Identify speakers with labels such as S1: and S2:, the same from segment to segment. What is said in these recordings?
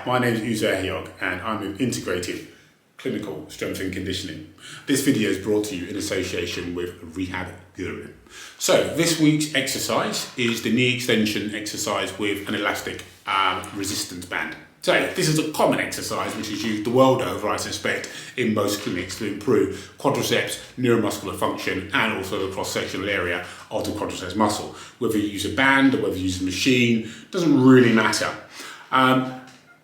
S1: Hi, my name is Uzo Ahyog and I'm with Integrative Clinical Strength and Conditioning. This video is brought to you in association with Rehab Guru. So this week's exercise is the knee extension exercise with an elastic resistance band. So this is a common exercise which is used the world over, I suspect, in most clinics to improve quadriceps, neuromuscular function and also the cross-sectional area of the quadriceps muscle. Whether you use a band or whether you use a machine, doesn't really matter.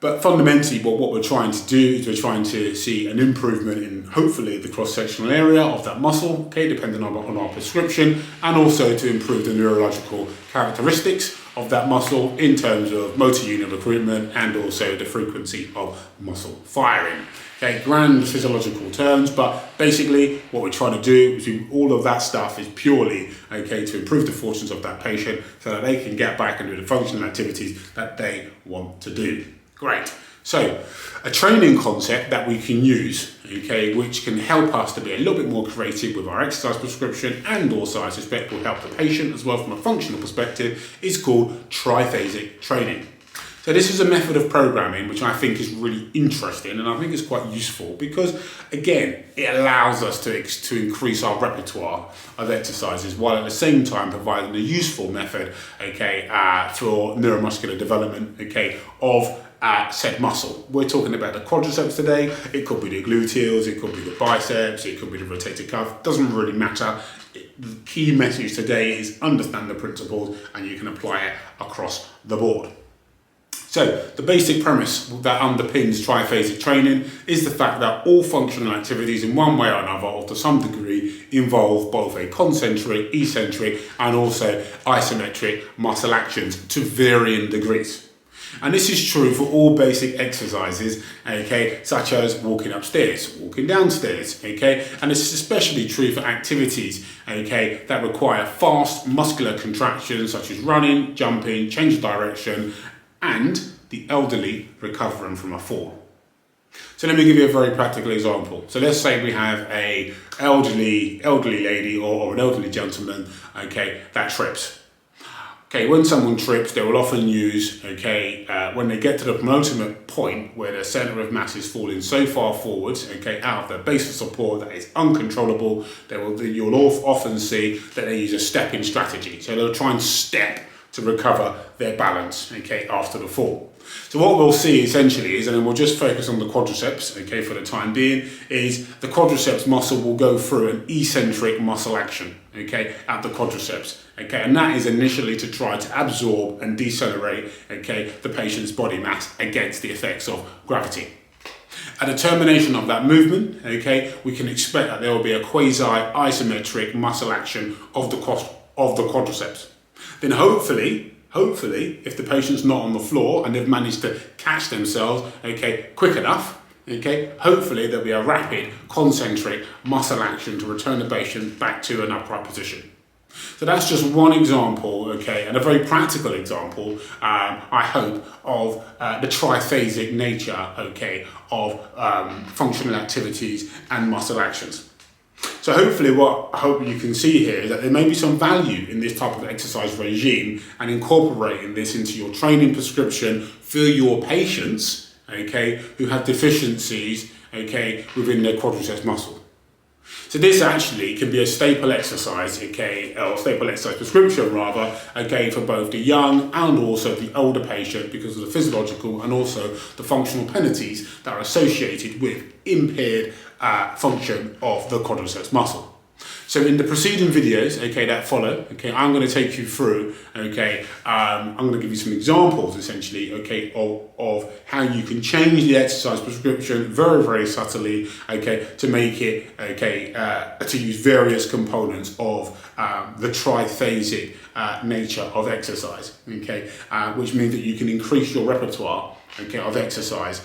S1: But fundamentally what we're trying to do is we're trying to see an improvement in hopefully the cross-sectional area of that muscle, okay, depending on our prescription, and also to improve the neurological characteristics of that muscle in terms of motor unit recruitment and also the frequency of muscle firing. Okay, grand physiological terms, but basically what we're trying to do is all of that stuff is purely to improve the fortunes of that patient so that they can get back and do the functional activities that they want to do. Great. So, a training concept that we can use, which can help us to be a little bit more creative with our exercise prescription and also I suspect will help the patient as well from a functional perspective, is called triphasic training. So this is a method of programming which I think is really interesting and I think is quite useful because, again, it allows us to increase our repertoire of exercises while at the same time providing a useful method, for neuromuscular development, of said muscle. We're talking about the quadriceps today. It could be the gluteals, it could be the biceps, it could be the rotator cuff. Doesn't really matter. The key message today is understand the principles and you can apply it across the board. So the basic premise that underpins triphasic training is the fact that all functional activities in one way or another or to some degree involve both a concentric, eccentric and also isometric muscle actions to varying degrees. And this is true for all basic exercises, such as walking upstairs, walking downstairs, and it's especially true for activities, that require fast muscular contractions such as running, jumping, change of direction, and the elderly recovering from a fall. So let me give you a very practical example. So let's say we have a elderly lady or an elderly gentleman, that trips. When someone trips, they will often use, when they get to the penultimate point where their center of mass is falling so far forwards, out of their base of support that is uncontrollable, you'll often see that they use a stepping strategy. So they'll try and step to recover their balance, after the fall. So what we'll see essentially is, and then we'll just focus on the quadriceps, for the time being, is the quadriceps muscle will go through an eccentric muscle action, at the quadriceps, and that is initially to try to absorb and decelerate, the patient's body mass against the effects of gravity. At the termination of that movement, we can expect that there will be a quasi-isometric muscle action of the quadriceps. Then hopefully, if the patient's not on the floor and they've managed to catch themselves, quick enough, hopefully there'll be a rapid concentric muscle action to return the patient back to an upright position. So that's just one example, and a very practical example, I hope, of the triphasic nature, of functional activities and muscle actions. So hopefully what I hope you can see here is that there may be some value in this type of exercise regime and incorporating this into your training prescription for your patients, who have deficiencies, within their quadriceps muscle. So this actually can be a staple exercise, or staple exercise prescription rather, for both the young and also the older patient because of the physiological and also the functional penalties that are associated with impaired function of the quadriceps muscle. So in the preceding videos, that follow, I'm going to take you through, I'm going to give you some examples essentially, of how you can change the exercise prescription very, very subtly, to make it, to use various components of the triphasic nature of exercise, which means that you can increase your repertoire, of exercise,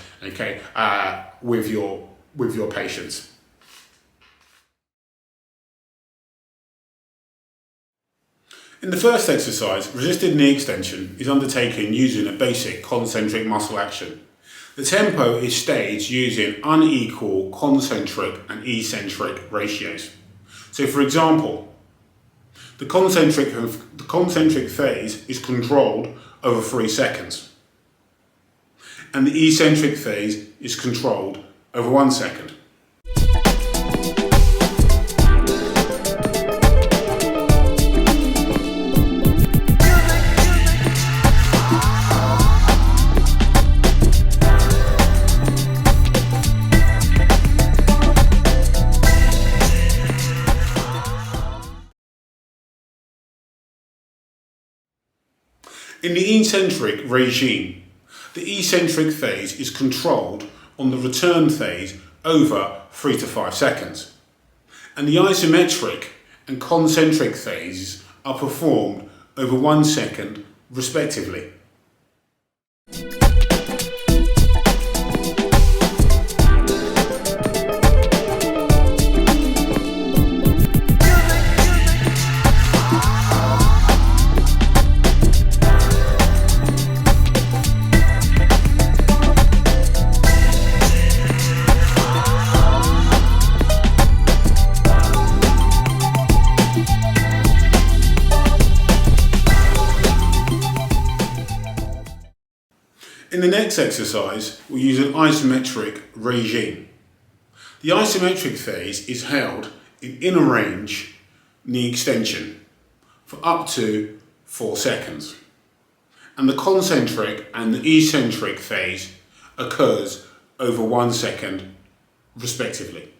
S1: with your patients. In the first exercise, resisted knee extension is undertaken using a basic concentric muscle action. The tempo is staged using unequal concentric and eccentric ratios. So for example, the concentric phase is controlled over 3 seconds. and the eccentric phase is controlled over 1 second. In the eccentric regime, the eccentric phase is controlled on the return phase over 3 to 5 seconds. And the isometric and concentric phases are performed over 1 second respectively. In the next exercise, we'll use an isometric regime. The isometric phase is held in inner range knee extension for up to 4 seconds. And the concentric and the eccentric phase occurs over 1 second respectively.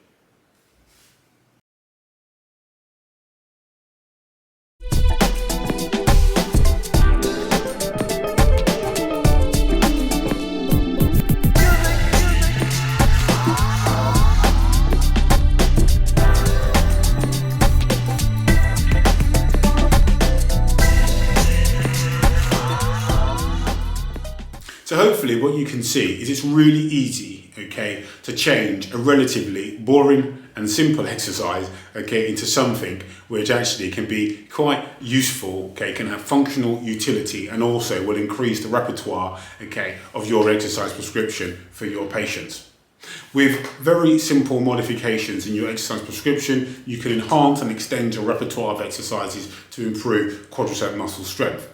S1: So hopefully what you can see is it's really easy, okay, to change a relatively boring and simple exercise, okay, into something which actually can be quite useful, okay, can have functional utility and also will increase the repertoire, okay, of your exercise prescription for your patients. With very simple modifications in your exercise prescription, you can enhance and extend your repertoire of exercises to improve quadriceps muscle strength.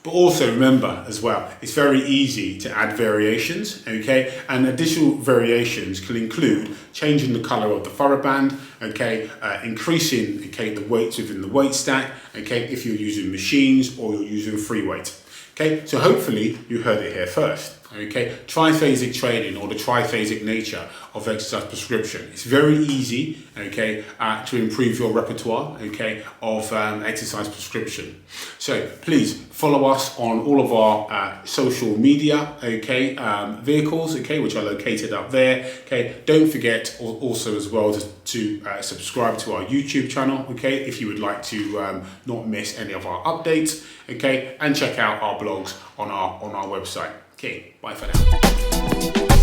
S1: But also remember as well, it's very easy to add variations, okay? And additional variations can include changing the colour of the thoroughband, okay? Increasing, okay, the weights within the weight stack, okay? If you're using machines or you're using free weight. Okay, so hopefully you heard it here first. Okay, triphasic training or the triphasic nature of exercise prescription. It's very easy, okay, to improve your repertoire, okay, of exercise prescription. So please follow us on all of our social media, okay, vehicles, okay, which are located up there. Okay, don't forget also as well to subscribe to our YouTube channel, okay, if you would like to not miss any of our updates, okay, and check out our blogs on our website. Okay, bye for now.